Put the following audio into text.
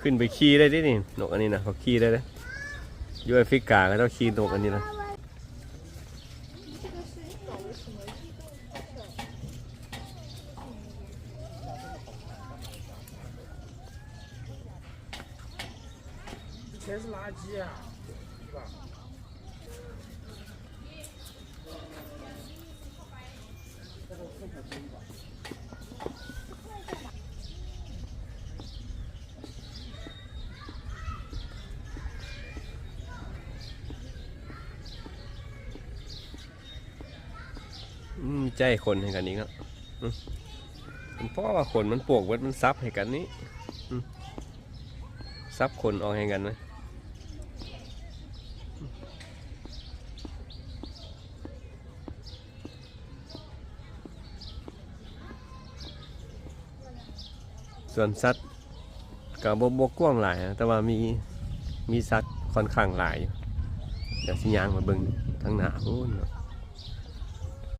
ขึ้นไปขี่ได้ดินี่นกอันนี้นะเขาขี่ได้เลยอยู่แอฟริกาก็ต้องขี่นกอันนี้นะ全是垃圾啊，是吧？ใจคนให้กันนี้เนาะเพราะว่าคนมันปวกเวทมันซับให้กันนี้ซับคนออกให้กันนะส่วนสัตว์กับบกกว้างหลายแต่ว่ามีสัตว์ค่อนข้างหลายอยู่เดี๋ยวสิยางมาเบิ่งทางหน้าพูนเนาะ